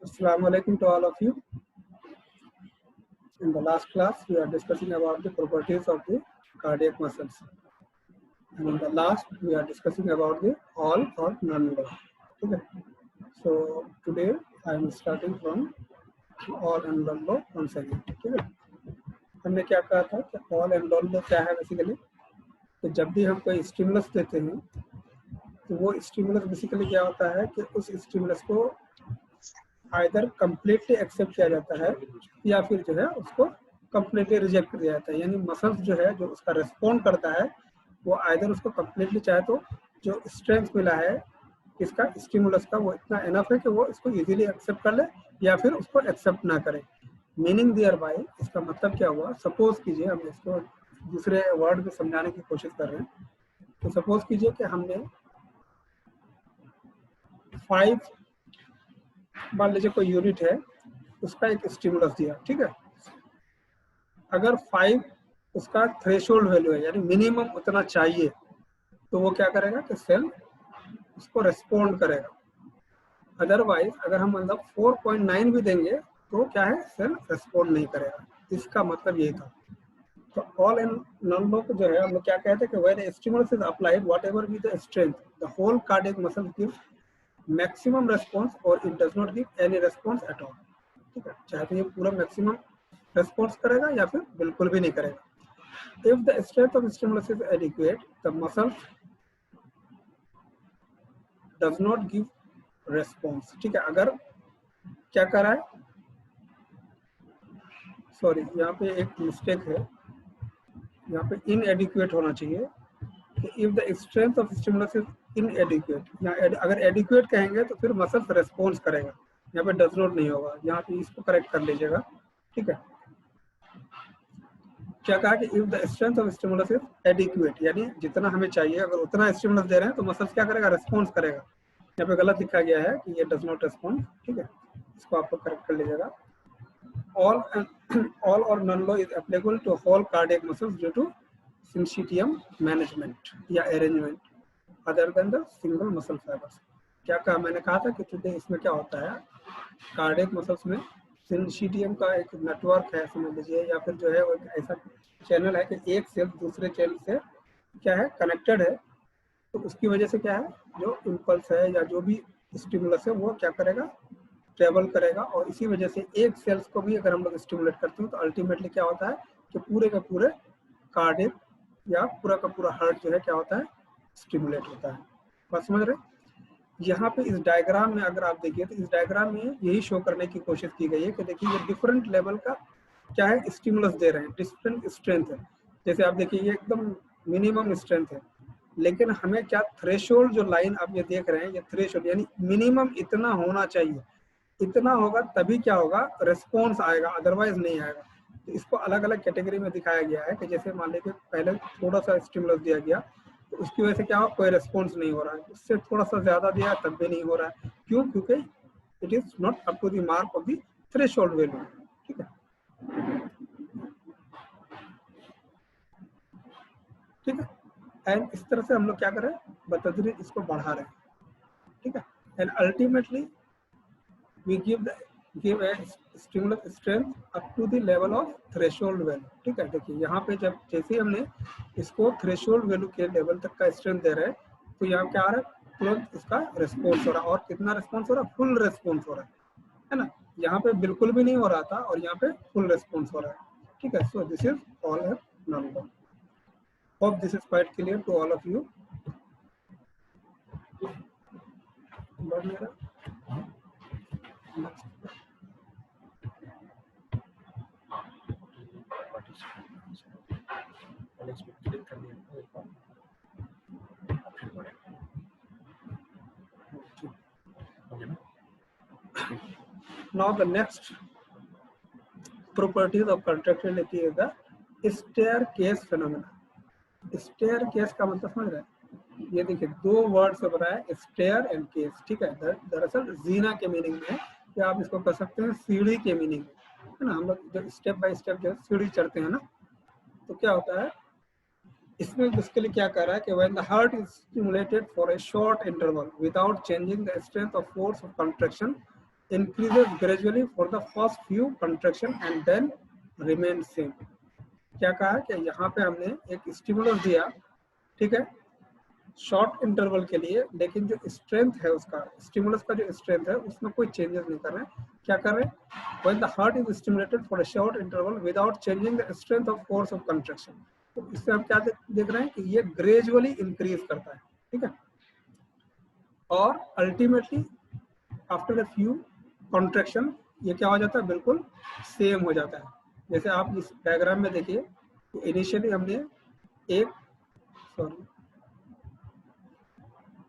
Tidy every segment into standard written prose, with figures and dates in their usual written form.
Assalamu alaikum to all of you. In the last class, we are discussing about the properties of the cardiac muscles. And in the last, we are discussing about the all or none law. Okay. So today, I am starting from all and none law once again. ठीक है. हमने क्या कहा था कि all and none law क्या है basically, तो जब भी हम कोई स्टिमुलस देते हैं तो वो स्टिमुलस बेसिकली क्या होता है कि उस स्टिमुलस को आइदर कम्प्लीटली एक्सेप्ट किया जाता है या फिर जो है उसको कम्प्लीटली रिजेक्ट कर दिया जाता है। यानी मसल्स जो है जो उसका रिस्पॉन्ड करता है वो आइदर उसको कम्प्लीटली चाहे तो जो स्ट्रेंथ मिला है इसका स्टिमुलस का वो इतना इनफ है कि वो इसको इजीली एक्सेप्ट कर ले या फिर उसको एक्सेप्ट ना करे। मीनिंग देयर बाय इसका मतलब क्या हुआ, सपोज कीजिए, हम इसको दूसरे वर्ड में समझाने की कोशिश कर रहे हैं। तो सपोज कीजिए कि हमने 5 मान लीजिए कोई यूनिट है उसका एक स्टिमुलस दिया, ठीक है। अगर 5 उसका थ्रेशोल्ड वैल्यू है यानी मिनिमम उतना चाहिए तो वो क्या करेगा कि सेल उसको रेस्पॉन्ड करेगा। अदरवाइज अगर हम मतलब 4.9 भी देंगे तो क्या है, सेल रेस्पॉन्ड नहीं करेगा। इसका मतलब यही था। तो ऑल एंड नॉन लॉ जो है हम लोग क्या कहते हैं कि when stimulus is applied whatever be the strength the whole cardiac muscle gives maximum response और it does not give any response at all. ठीक है, चाहे तो ये पूरा मैक्सिमम रेस्पॉन्स करेगा या फिर बिल्कुल भी नहीं करेगा। If the strength of stimulus is adequate the muscle does not give response. ठीक है, अगर क्या कर रहा है, सॉरी यहाँ पे एक मिस्टेक है, यहाँ पे इनएडिक्वेट होना चाहिए। If the strength of stimulus is इनएडिक्वेट, यहाँ अगर एडिक्वेट कहेंगे तो फिर मसल रेस्पॉन्स करेगा, यहाँ पे डज नॉट नहीं होगा। यहाँ पे इसको करेक्ट कर लीजिएगा। ठीक है, क्या कहा कि if the strength of stimulus is adequate यानी जितना हमें चाहिए अगर उतना स्टिमुलस दे रहे हैं तो मसल क्या करेगा, रेस्पॉन्स करेगा। यहाँ पे गलत लिखा गया है कि ये डज नॉट रेस्पॉन्ड। ठीक है, इसको आप करेक्ट कर लीजिएगा। all or none law is applicable to whole cardiac muscles due to syncytium management या arrangement other than the single muscle fibers। क्या कहा, मैंने कहा था कि टुडे इसमें क्या होता है, कार्डियक मसल्स में सिंसिटियम का एक नेटवर्क है समझ लीजिए, या फिर जो है वो एक ऐसा चैनल है कि एक सेल दूसरे सेल से क्या है कनेक्टेड है। तो उसकी वजह से क्या है, जो इम्पल्स है या जो भी स्टिमुलस है वो क्या करेगा, ट्रेवल करेगा। और इसी वजह से एक सेल्स को भी अगर हम लोग स्टिमुलेट करते हैं तो अल्टीमेटली क्या होता है कि पूरे का पूरे कार्डियक या पूरा का पूरा हार्ट जो है क्या होता है, स्टिमुलेट होता है। बात समझ रहे? यहाँ पे इस डायग्राम में अगर आप देखिए तो इस डायग्राम में यही शो करने की कोशिश की गई है कि देखिए ये डिफरेंट लेवल का क्या है स्टिमुलस दे रहे हैं, डिफरेंट स्ट्रेंथ है। जैसे आप देखिए ये एकदम मिनिमम स्ट्रेंथ है, लेकिन हमें क्या थ्रेशोल्ड जो लाइन आप ये देख रहे हैं ये थ्रेशोल्ड यानी मिनिमम इतना होना चाहिए, इतना होगा तभी क्या होगा, रिस्पॉन्स आएगा, अदरवाइज नहीं आएगा। तो इसको अलग अलग कैटेगरी में दिखाया गया है कि जैसे मान लीजिए पहले थोड़ा सा स्टिमुलस दिया गया तो उसकी वजह से क्या हो, कोई रिस्पॉन्स नहीं हो रहा है। उससे थोड़ा सा ज्यादा दिया तब भी नहीं हो रहा है। क्यों? क्योंकि it is not up to the mark of the threshold value. ठीक है, ठीक है। एंड इस तरह से हम लोग क्या कर रहे हैं, बतदरीज इसको बढ़ा रहे हैं। ठीक है, and ultimately we give a stimulus strength up to the level of threshold value। ठीक है, देखिए यहाँ पे जब जैसे हमने इसको थ्रेशोल्ड वैल्यू के लेवल तक का स्ट्रेंथ दे रहे हैं तो यहाँ क्या आ रहा है, तुरंत इसका रिस्पॉन्स हो रहा है। और कितना रिस्पॉन्स हो रहा है, फुल रिस्पॉन्स हो रहा है ना। यहाँ पे बिल्कुल भी नहीं हो रहा था और यहाँ पे फुल रिस्पॉन्स हो रहा है। ठीक है, सो दिस इज ऑल है number. Hope this is quite clear to all of you. Now the next properties of contractility is the staircase phenomena। staircase का मतलब समझ रहे हैं, ये देखिए दो वर्ड से बना है, स्टेयर एंड केस। ठीक है, दरअसल जीना के मीनिंग में या आप इसको कह सकते हैं सीढ़ी के मीनिंग में, है ना। हम लोग जो स्टेप बाय स्टेप जो सीढ़ी चढ़ते हैं ना, तो क्या होता है इसमें बेसिकली क्या कर रहा है कि when the heart is stimulated for a short interval without changing the strength of force of contraction increases gradually for the first few contraction and then remain same। क्या कहा कि यहाँ पे हमने एक स्टिमुलस दिया, ठीक है, शॉर्ट इंटरवल के लिए, लेकिन जो स्ट्रेंथ है उसका, स्टिमुलस का जो स्ट्रेंथ है उसमें कोई चेंजेस नहीं कर रहे हैं। क्या कर रहे हैं? When the heart is stimulated for a short interval without changing the strength of force of contraction, तो इससे हम क्या देख रहे हैं कि ये ग्रेजुअली इंक्रीज करता है, ठीक है, और ultimately after a few contraction ये क्या हो जाता है? बिल्कुल सेम हो जाता है। जैसे आप इस डायग्राम में देखिए, इनिशियली हमने एक, सॉरी,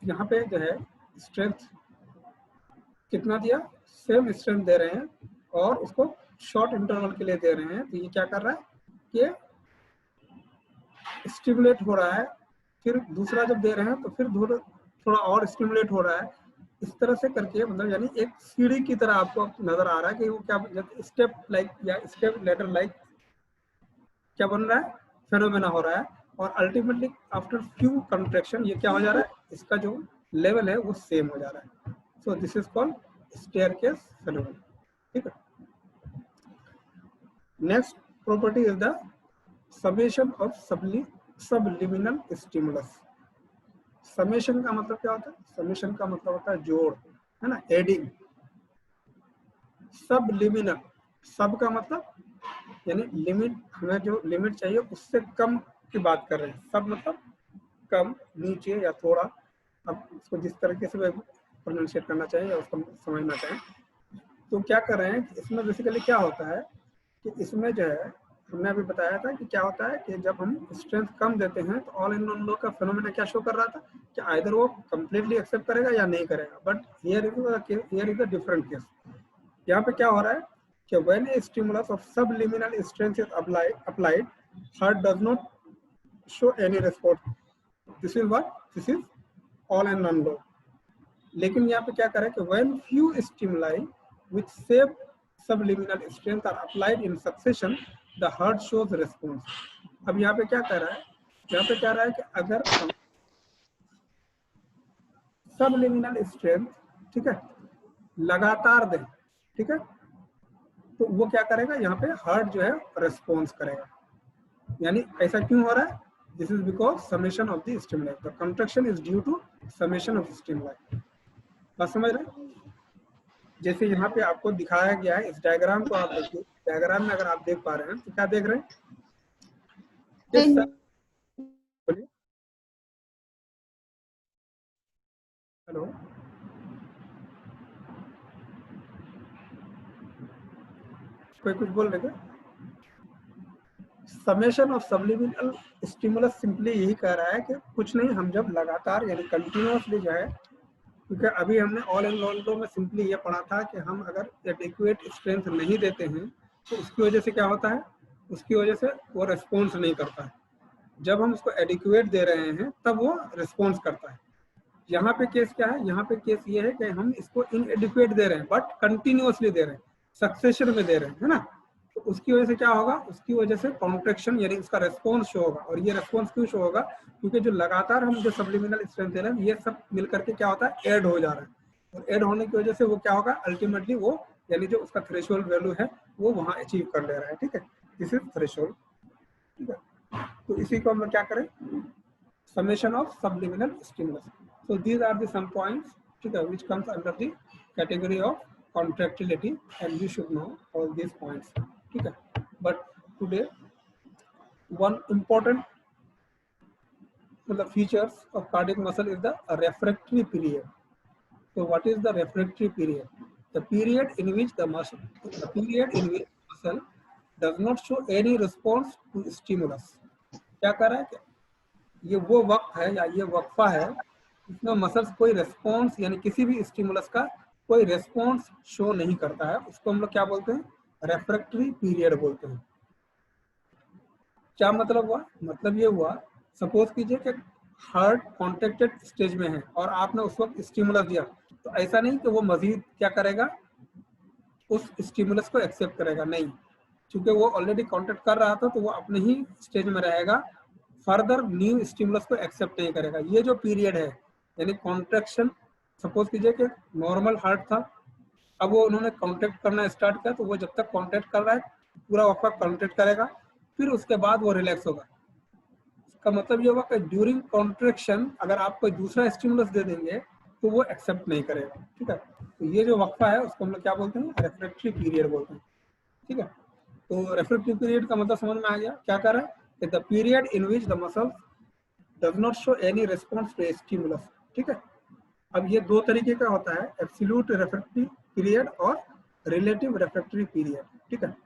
यहाँ पे जो है स्ट्रेंथ कितना दिया? सेम स्ट्रेंथ दे रहे हैं और उसको शॉर्ट इंटरवल के लिए दे रहे हैं, तो ये क्या कर रहा है कि स्टिमुलेट हो रहा है, फिर दूसरा जब दे रहे हैं तो फिर थोड़ा और स्टिमुलेट हो रहा है, इस तरह से करके, मतलब यानी एक सीढ़ी की तरह आपको नजर आ रहा है कि वो क्या स्टेप लाइक या स्टेप लेटर लाइक क्या बन रहा है? फेनोमेना हो रहा है, और अल्टीमेटली आफ्टर फ्यू कंट्रैक्शन ये क्या हो जा रहा है? इसका जो लेवल है वो सेम हो जा रहा है। So this is called staircase phenomena, ठीक है। Next property is the summation of subliminal stimulus. Summation का मतलब क्या होता है? समेशन का मतलब होता है जोड़, है ना, एडिंग। सबलिमिनल, सब का मतलब यानी लिमिट, हमें जो लिमिट चाहिए उससे कम की बात कर रहे हैं। सब मतलब कम, नीचे या थोड़ा, अब इसको जिस तरीके से प्रोनाउंसिएट करना चाहिए या उसको समझना चाहिए। तो क्या कर रहे हैं कि इसमें बेसिकली क्या होता है कि इसमें जो है, हमने अभी बताया था कि क्या होता है कि जब हम स्ट्रेंथ कम देते हैं तो ऑल इन वन लो का फिनोमेना क्या शो कर रहा था कि आइदर वो कंप्लीटली एक्सेप्ट करेगा या नहीं करेगा। But here is a different case. यहाँ पे क्या हो रहा है कि when a stimulus of subliminal strength is applied, heart does not show any response. This is what, this is all in one law. लेकिन यहाँ पे क्या करें कि when few stimuli with same subliminal strength are applied in succession, the heart shows response. अब यहाँ पे क्या कह रहा है? यहाँ पे कह रहा है कि अगर हम सबलिमिनल स्ट्रेंथ, ठीक है, लगातार दें, ठीक है, तो वो क्या करेगा? यहाँ पे हार्ट जो है रिस्पॉन्स करेगा। यानी ऐसा क्यों हो रहा है? This is because summation of the stimuli, the contraction is due to summation of stimuli. बात समझ रहे हैं? जैसे यहाँ पे आपको दिखाया गया है, इस डायग्राम को आप देखिए, डायग्राम में अगर आप देख पा रहे हैं तो क्या देख रहे हैं? हेलो, कोई कुछ बोल रहे थे? Summation of subliminal stimulus simply यही कह रहा है कि कुछ नहीं, हम जब लगातार यानी कंटिन्यूअसली जो है, क्योंकि अभी हमने ऑल इन लो में सिंपली ये पढ़ा था कि हम अगर एडिक्वेट स्ट्रेंथ नहीं देते हैं तो उसकी वजह से क्या होता है? उसकी वजह से वो रिस्पॉन्स नहीं करता है। जब हम उसको एडिक्वेट दे रहे हैं तब वो रिस्पॉन्स करता है। यहाँ पे केस क्या है? यहाँ पे केस ये है कि हम इसको इनएडिक्वेट दे रहे हैं बट कंटिन्यूअसली दे रहे हैं, सक्सेशन में दे रहे हैं, है ना। तो उसकी वजह से क्या होगा? उसकी वजह से कॉन्ट्रैक्शन यानी उसका रेस्पॉन्स शो होगा। और ये रेस्पॉन्स क्यों शो होगा? क्योंकि जो लगातार हम जो सबलिमिनल स्ट्रेंथ दे रहे हैं ये सब मिलकर के क्या होता है? ऐड हो जा रहा है, और ऐड होने की वजह से वो क्या होगा? अल्टीमेटली वो यानी जो उसका थ्रेशोल्ड वैल्यू है वो वहाँ अचीव कर ले रहा है, ठीक है, दिस इज थ्रेशोल्ड, ठीक है। तो इसी को हम क्या करें? summation of subliminal stimulus. So these are the some points, which comes under the category of contractility, and you should know all these points. But today one important features of cardiac muscle is the refractory period. So what is the refractory period? The period in which the muscle does not show any response to stimulus. क्या कर रहा है? ये वो वक्त है या ये वक्फा है इसमें मसल्स कोई रेस्पॉन्स यानी किसी भी स्टिमुलस का कोई रेस्पॉन्स शो नहीं करता है, उसको हम लोग क्या बोलते हैं? रेफ्रैक्टरी पीरियड बोलते हैं। क्या मतलब हुआ? मतलब ये हुआ, सपोज कीजिए कि हार्ट कॉन्ट्रैक्टेड स्टेज में है और आपने उस वक्त स्टिमुलस दिया, तो ऐसा नहीं कि वो मजीद क्या करेगा? उस स्टिमुलस को एक्सेप्ट करेगा, नहीं, क्योंकि वो ऑलरेडी कॉन्ट्रैक्ट कर रहा था तो वो अपने ही स्टेज में रहेगा, फर्दर न्यू स्टिमुलस को एक्सेप्ट नहीं करेगा। ये जो पीरियड है यानी कॉन्ट्रैक्शन, सपोज कीजिए कि नॉर्मल हार्ट था, अब वो उन्होंने कॉन्ट्रैक्ट करना स्टार्ट किया, तो वो जब तक कॉन्ट्रैक्ट कर रहा है पूरा वक्त कॉन्ट्रैक्ट करेगा, फिर उसके बाद वो रिलैक्स होगा। इसका मतलब ये होगा कि ड्यूरिंग कॉन्ट्रैक्शन अगर आप कोई दूसरा स्टिमुलस दे देंगे तो वो एक्सेप्ट नहीं करेगा। ठीक है, तो ये जो वक्फा है उसको हम लोग क्या बोलते हैं, रेफ्रेक्टरी पीरियड बोलते हैं। ठीक है, तो रेफ्रेक्टरी पीरियड का मतलब समझ में आ गया। क्या कर रहा है, the period in which the muscle does not show any response to stimulus. ठीक है, अब ये दो तरीके का होता है, एब्सोल्यूट रेफ्रेक्टरी पीरियड और रिलेटिव रेफ्रेक्टरी पीरियड। ठीक है,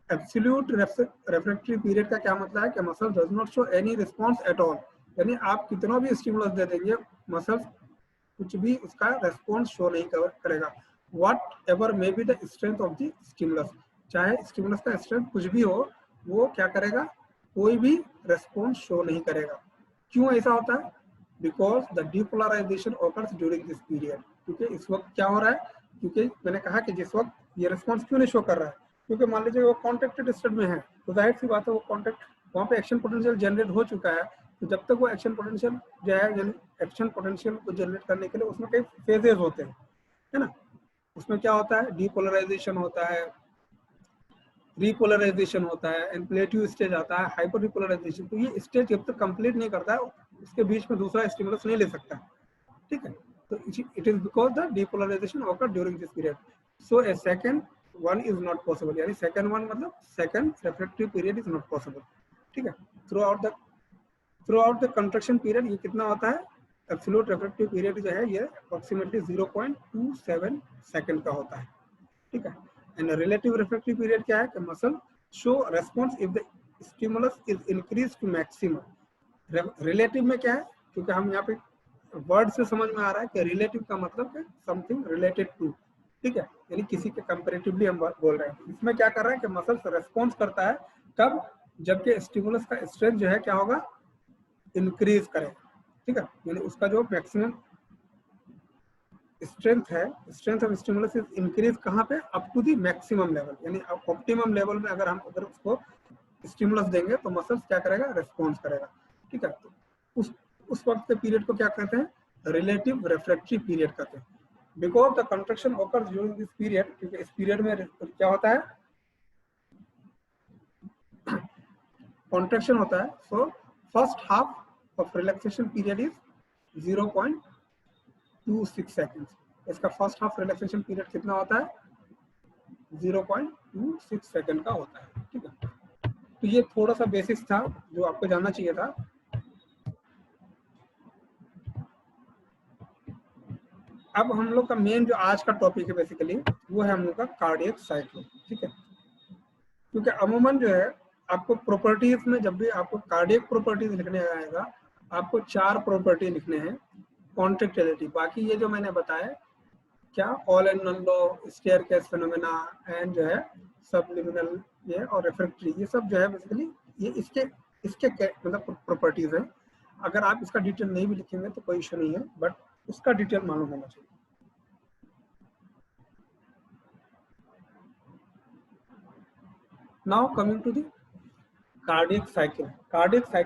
एब्सोल्यूट रेफ्रेक्टरी पीरियड का क्या मतलब है कि muscle does not show any response at all, यानी आप कितना भी स्टिमुलस दे देंगे मसल कुछ भी उसका रेस्पॉन्स शो नहीं करेगा। What ever may be the strength of the stimulus, चाहे स्टिमुलस का स्ट्रेंथ कुछ भी हो, वो क्या करेगा, कोई भी रेस्पॉन्स शो नहीं करेगा। क्यों ऐसा होता है, because the depolarization occurs during this period. क्योंकि इस वक्त क्या हो रहा है, क्योंकि मैंने कहा कि जिस वक्त ये रेस्पॉन्स क्यों नहीं शो कर रहा है, क्योंकि मान लीजिए वो कॉन्ट्रैक्टेड स्टेट में है, तो जाहिर सी बात है वो कॉन्ट्रैक्ट वहाँ पे एक्शन पोटेंशियल जनरेट हो चुका है। तो जब तक वो एक्शन पोटेंशियल जो है, एक्शन पोटेंशियल को जनरेट करने के लिए उसमें कई फेजेस होते हैं, है ना। उसमें क्या होता है, डीपोलराइजेशन होता है, रिपोलराइजेशन होता है, एम्पलीट्यूड स्टेज आता है, हाइपर रिपोलराइजेशन। तो ये स्टेज जब तक कंप्लीट नहीं करता है उसके बीच में दूसरा स्टिमुलस नहीं ले सकता। ठीक है, तो it is because the depolarization occur during this period. So a second one is not possible, यानी सेकंड वन मतलब second refractory period is not possible. ठीक है, throughout the contraction period ये कितना होता है, एब्सोल्यूट रेफ्रेक्टिव पीरियड जो है ये अप्रोक्सीमेटली 0.27 सेकंड का होता है। ठीक है, एंड रिलेटिव रेफ्रेक्टिव पीरियड क्या है कि muscle show response if the stimulus is increase to maximum. Relative में क्या है, क्योंकि हम यहाँ पे वर्ड से समझ में आ रहा है कि रिलेटिव का मतलब है समथिंग रिलेटेड टू। ठीक है, यानी किसी के कंपैरेटिवली हम बोल रहे हैं। इसमें क्या कर रहा है कि मसल रेस्पॉन्स करता है कब, जबकि स्टिमुलस का स्ट्रेंथ जो है क्या होगा, इंक्रीज करेगा। ठीक है, यानी उसका जो मैक्सिमम स्ट्रेंथ है, strength of stimulus is increase कहाँ पे, up to the maximum level, यानी ऑप्टिमम लेवल में अगर हम अगर उसको स्टिमुलस देंगे तो मसल्स क्या करेगा, रेस्पॉन्स करेगा। ठीक है, तो उस वक्त के पीरियड को क्या कहते हैं, रिलेटिव रेफ्रेक्टरी पीरियड कहते हैं। Because the construction occurs during this period, क्योंकि इस पीरियड में क्या होता है, कॉन्ट्रैक्शन होता है। So first half of relaxation period is 0.26 seconds. इसका फर्स्ट हाफ रिलैक्सेशन पीरियड कितना होता है, 0.26 सेकेंड का होता है। ठीक है, तो ये थोड़ा सा बेसिक्स था जो आपको जानना चाहिए था। अब हम लोग का मेन जो आज का टॉपिक है बेसिकली वो है हम लोग का कार्डियक साइकिल। ठीक है, क्योंकि अमूमन जो है आपको प्रॉपर्टीज में, जब भी आपको कार्डियक प्रॉपर्टीज लिखने आएगा आपको 4 प्रॉपर्टी लिखने हैं, कॉन्ट्रैक्टिलिटी, बाकी ये जो मैंने बताया क्या, all and none law, staircase phenomena and जो है सबलिमिनल ये और रेफ्रेक्टरी, ये सब जो है बेसिकली ये इसके मतलब प्रॉपर्टीज हैं। अगर आप इसका डिटेल नहीं भी लिखेंगे तो कोई इशू नहीं है, बट उसका डिटेल मालूम होना चाहिए। Now coming to the cardiac cycle. Cardiac cycle